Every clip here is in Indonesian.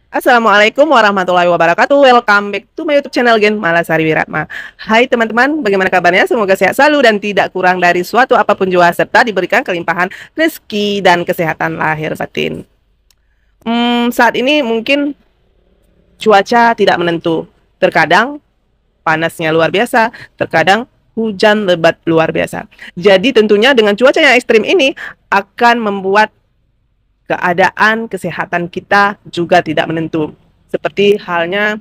Assalamualaikum warahmatullahi wabarakatuh. Welcome back to my YouTube channel Gen Malasari Wiratma. Hai teman-teman, bagaimana kabarnya? Semoga sehat selalu dan tidak kurang dari suatu apapun jua serta diberikan kelimpahan rezeki dan kesehatan lahir batin. Saat ini mungkin cuaca tidak menentu. Terkadang panasnya luar biasa, terkadang hujan lebat luar biasa. Jadi tentunya dengan cuaca yang ekstrim ini akan membuat keadaan kesehatan kita juga tidak menentu. Seperti halnya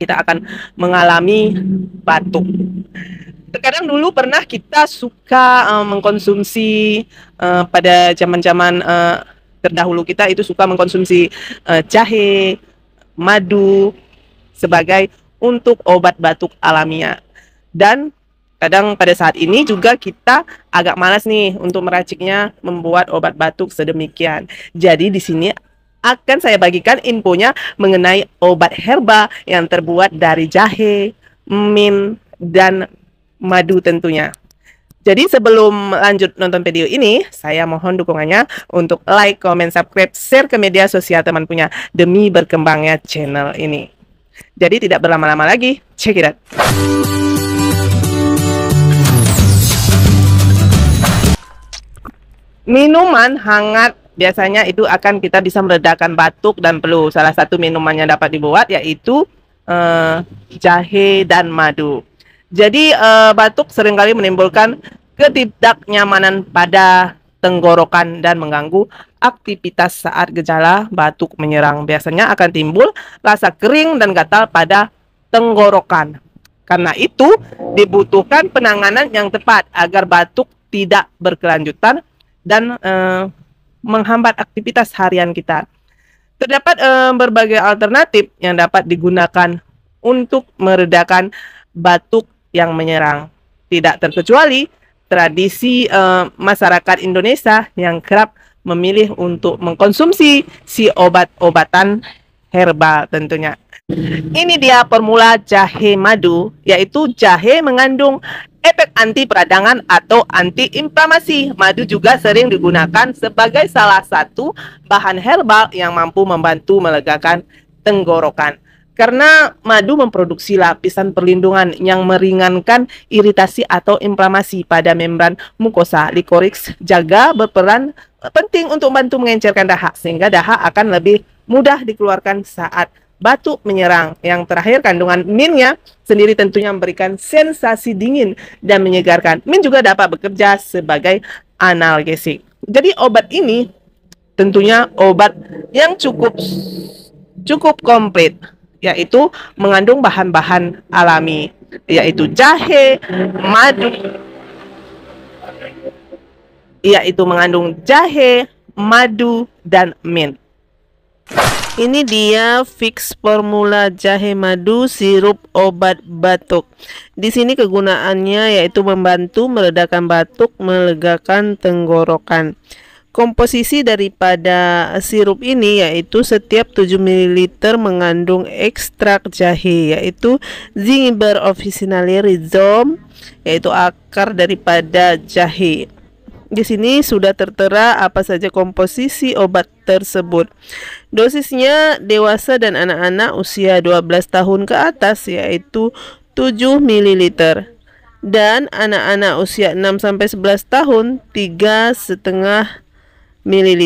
kita akan mengalami batuk. Terkadang dulu pernah kita suka mengkonsumsi pada zaman-zaman terdahulu kita itu suka mengkonsumsi jahe, madu sebagai untuk obat batuk alamiah. Dan kadang pada saat ini juga kita agak malas nih untuk meraciknya membuat obat batuk sedemikian. Jadi di sini akan saya bagikan infonya mengenai obat herba yang terbuat dari jahe, mint, dan madu tentunya. Jadi sebelum lanjut nonton video ini, saya mohon dukungannya untuk like, comment, subscribe, share ke media sosial teman punya demi berkembangnya channel ini. Jadi tidak berlama-lama lagi, check it out. Minuman hangat biasanya itu akan kita bisa meredakan batuk dan flu. Salah satu minuman yang dapat dibuat yaitu jahe dan madu. Jadi batuk seringkali menimbulkan ketidaknyamanan pada tenggorokan dan mengganggu aktivitas saat gejala batuk menyerang. Biasanya akan timbul rasa kering dan gatal pada tenggorokan. Karena itu dibutuhkan penanganan yang tepat agar batuk tidak berkelanjutan dan menghambat aktivitas harian kita. Terdapat berbagai alternatif yang dapat digunakan untuk meredakan batuk yang menyerang. Tidak terkecuali tradisi masyarakat Indonesia yang kerap memilih untuk mengkonsumsi si obat-obatan herbal tentunya. Ini dia formula jahe madu, yaitu jahe mengandung efek anti peradangan atau anti-inflamasi. Madu juga sering digunakan sebagai salah satu bahan herbal yang mampu membantu melegakan tenggorokan. Karena madu memproduksi lapisan perlindungan yang meringankan iritasi atau inflamasi pada membran mukosa. Licorice juga berperan penting untuk membantu mengencerkan dahak, sehingga dahak akan lebih mudah dikeluarkan saat batuk menyerang. Yang terakhir, kandungan mintnya sendiri tentunya memberikan sensasi dingin dan menyegarkan. Mint juga dapat bekerja sebagai analgesik. Jadi obat ini tentunya obat yang cukup komplit, yaitu mengandung bahan-bahan alami, yaitu jahe, madu, yaitu mengandung jahe, madu, dan mint. Ini dia fix formula jahe madu sirup obat batuk. Di sini kegunaannya yaitu membantu meredakan batuk, melegakan tenggorokan. Komposisi daripada sirup ini yaitu setiap 7 ml mengandung ekstrak jahe, yaitu Zingiber officinale rhizome, yaitu akar daripada jahe. Di sini sudah tertera apa saja komposisi obat tersebut. Dosisnya dewasa dan anak-anak usia 12 tahun ke atas yaitu 7 ml. Dan anak-anak usia 6-11 tahun 3,5 ml.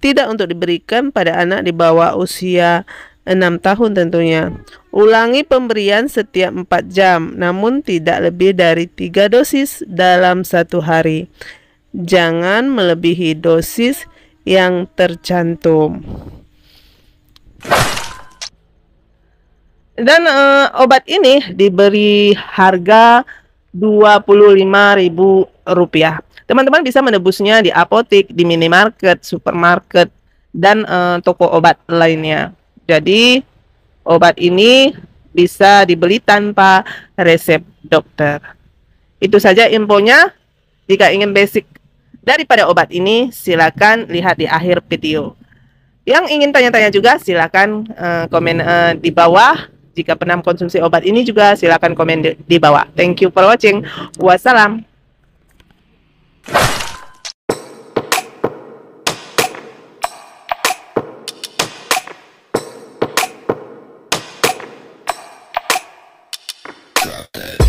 Tidak untuk diberikan pada anak di bawah usia 6 tahun tentunya. Ulangi pemberian setiap 4 jam, namun tidak lebih dari 3 dosis dalam satu hari. Jangan melebihi dosis yang tercantum. Dan obat ini diberi harga Rp25.000. Teman-teman bisa menebusnya di apotek, di minimarket, supermarket, dan toko obat lainnya. Jadi obat ini bisa dibeli tanpa resep dokter. Itu saja infonya. Jika ingin basic daripada obat ini, silakan lihat di akhir video. Yang ingin tanya-tanya juga silakan komen di bawah. Jika pernah mengkonsumsi obat ini juga silakan komen di bawah. Thank you for watching. Wassalam. Drop that.